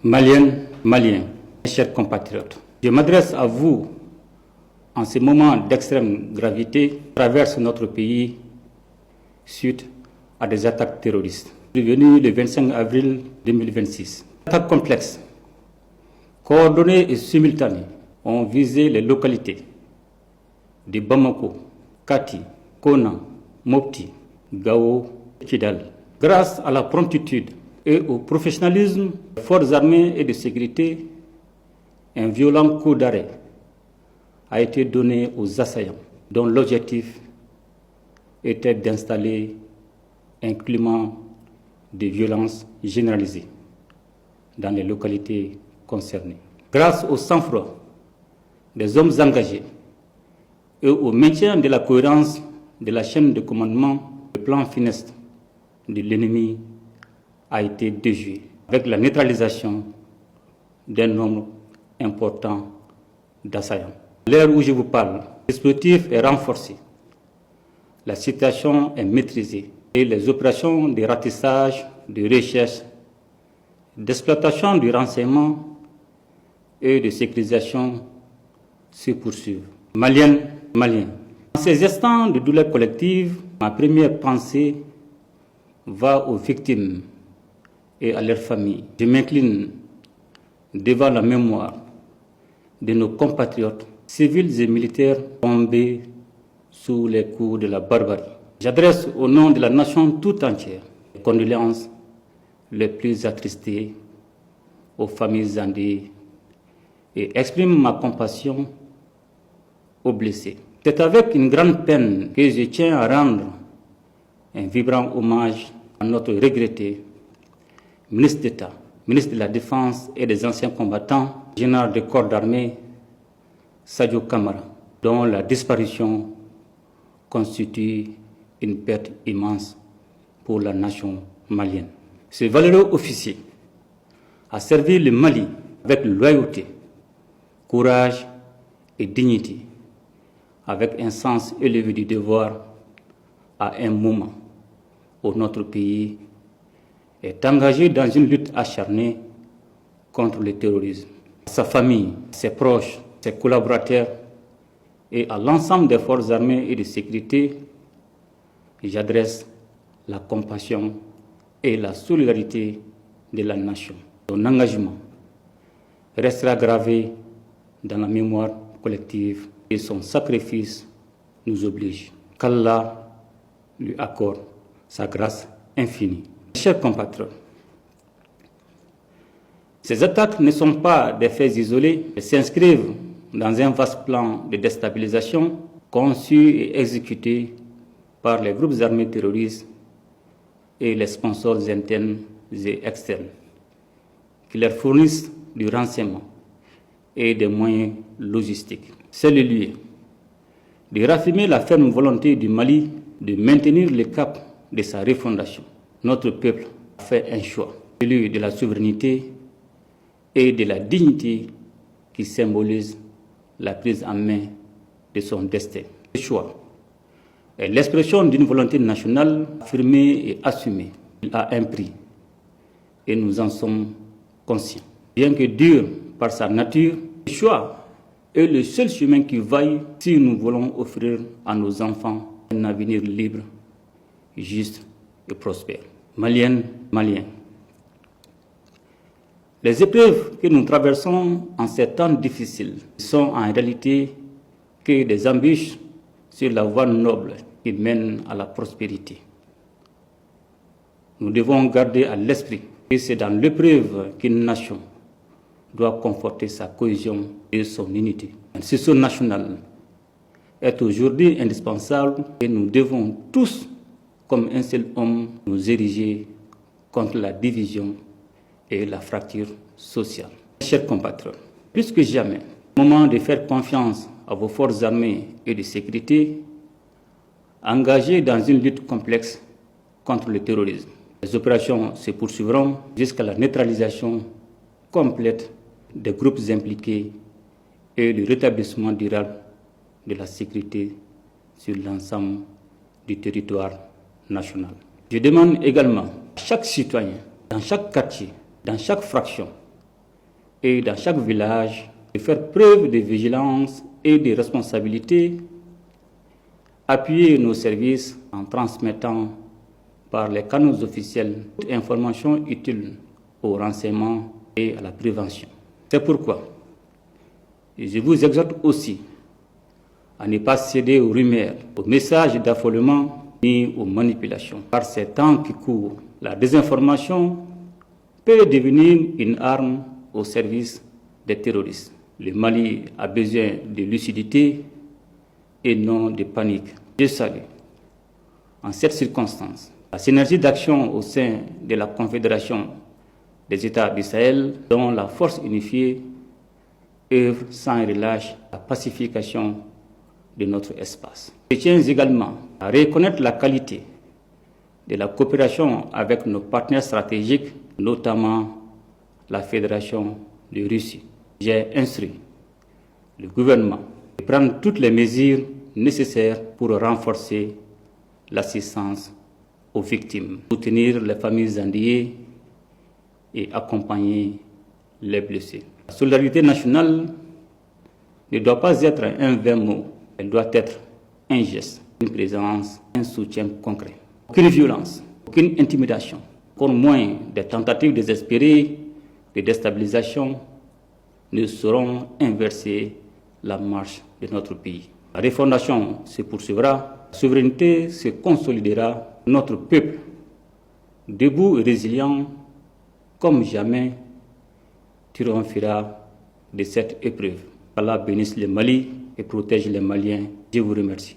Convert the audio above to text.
Maliennes, Maliens, mes chers compatriotes, je m'adresse à vous en ce moment d'extrême gravité qui traverse notre pays suite à des attaques terroristes. Survenues le 25 avril 2026. Attaques complexes, coordonnées et simultanées ont visé les localités de Bamako, Kati, Kona, Mopti, Gao, Kidal. Grâce à la promptitude et au professionnalisme des forces armées et de sécurité, un violent coup d'arrêt a été donné aux assaillants, dont l'objectif était d'installer un climat de violence généralisée dans les localités concernées. Grâce au sang-froid des hommes engagés et au maintien de la cohérence de la chaîne de commandement, le plan funeste de l'ennemi a été déjoué avec la neutralisation d'un nombre important d'assaillants. À l'heure où je vous parle, le dispositif est renforcé, la situation est maîtrisée et les opérations de ratissage, de recherche, d'exploitation du renseignement et de sécurisation se poursuivent. Maliennes, Maliens, en ces instants de douleur collective, ma première pensée va aux victimes et à leurs familles. Je m'incline devant la mémoire de nos compatriotes, civils et militaires tombés sous les coups de la barbarie. J'adresse au nom de la nation tout entière les condoléances les plus attristées aux familles endeuillées et exprime ma compassion aux blessés. C'est avec une grande peine que je tiens à rendre un vibrant hommage à notre regretté ministre d'État, ministre de la Défense et des anciens combattants, général de corps d'armée, Sadio Kamara, dont la disparition constitue une perte immense pour la nation malienne. Ce valeureux officier a servi le Mali avec loyauté, courage et dignité, avec un sens élevé du devoir à un moment où notre pays est engagé dans une lutte acharnée contre le terrorisme. À sa famille, ses proches, ses collaborateurs et à l'ensemble des forces armées et de sécurité, j'adresse la compassion et la solidarité de la nation. Son engagement restera gravé dans la mémoire collective et son sacrifice nous oblige. Qu'Allah lui accorde sa grâce infinie. Chers compatriotes, ces attaques ne sont pas des faits isolés, elles s'inscrivent dans un vaste plan de déstabilisation conçu et exécuté par les groupes armés terroristes et les sponsors internes et externes qui leur fournissent du renseignement et des moyens logistiques. C'est le lieu de raffirmer la ferme volonté du Mali de maintenir le cap de sa refondation. Notre peuple a fait un choix, celui de la souveraineté et de la dignité qui symbolise la prise en main de son destin. Ce choix est l'expression d'une volonté nationale affirmée et assumée. Il a un prix et nous en sommes conscients. Bien que dur par sa nature, ce choix est le seul chemin qui vaille si nous voulons offrir à nos enfants un avenir libre, juste et prospère. Maliennes, Maliens, les épreuves que nous traversons en ces temps difficiles sont en réalité que des embûches sur la voie noble qui mène à la prospérité. Nous devons garder à l'esprit que c'est dans l'épreuve qu'une nation doit conforter sa cohésion et son unité. Un sursaut national est aujourd'hui indispensable et nous devons tous, comme un seul homme, nous ériger contre la division et la fracture sociale. Chers compatriotes, plus que jamais, moment de faire confiance à vos forces armées et de sécurité, engagées dans une lutte complexe contre le terrorisme. Les opérations se poursuivront jusqu'à la neutralisation complète des groupes impliqués et le rétablissement durable de la sécurité sur l'ensemble du territoire national. Je demande également à chaque citoyen, dans chaque quartier, dans chaque fraction, et dans chaque village de faire preuve de vigilance et de responsabilité, appuyer nos services en transmettant par les canaux officiels toute information utile au renseignement et à la prévention. C'est pourquoi je vous exhorte aussi à ne pas céder aux rumeurs, aux messages d'affolement ni aux manipulations. Par ces temps qui courent, la désinformation peut devenir une arme au service des terroristes. Le Mali a besoin de lucidité et non de panique. Je salue, en cette circonstance, la synergie d'action au sein de la Confédération des États du Sahel, dont la force unifiée œuvre sans relâche à la pacification de notre espace. Je tiens également à reconnaître la qualité de la coopération avec nos partenaires stratégiques, notamment la Fédération de Russie. J'ai instruit le gouvernement de prendre toutes les mesures nécessaires pour renforcer l'assistance aux victimes, soutenir les familles endeuillées et accompagner les blessés. La solidarité nationale ne doit pas être un vain mot, elle doit être un geste, une présence, un soutien concret. Aucune violence, aucune intimidation, encore moins des tentatives désespérées de déstabilisation ne sauront inverser la marche de notre pays. La refondation se poursuivra, la souveraineté se consolidera, notre peuple, debout et résilient comme jamais, triomphera de cette épreuve. Allah bénisse le Mali et protège les Maliens. Je vous remercie.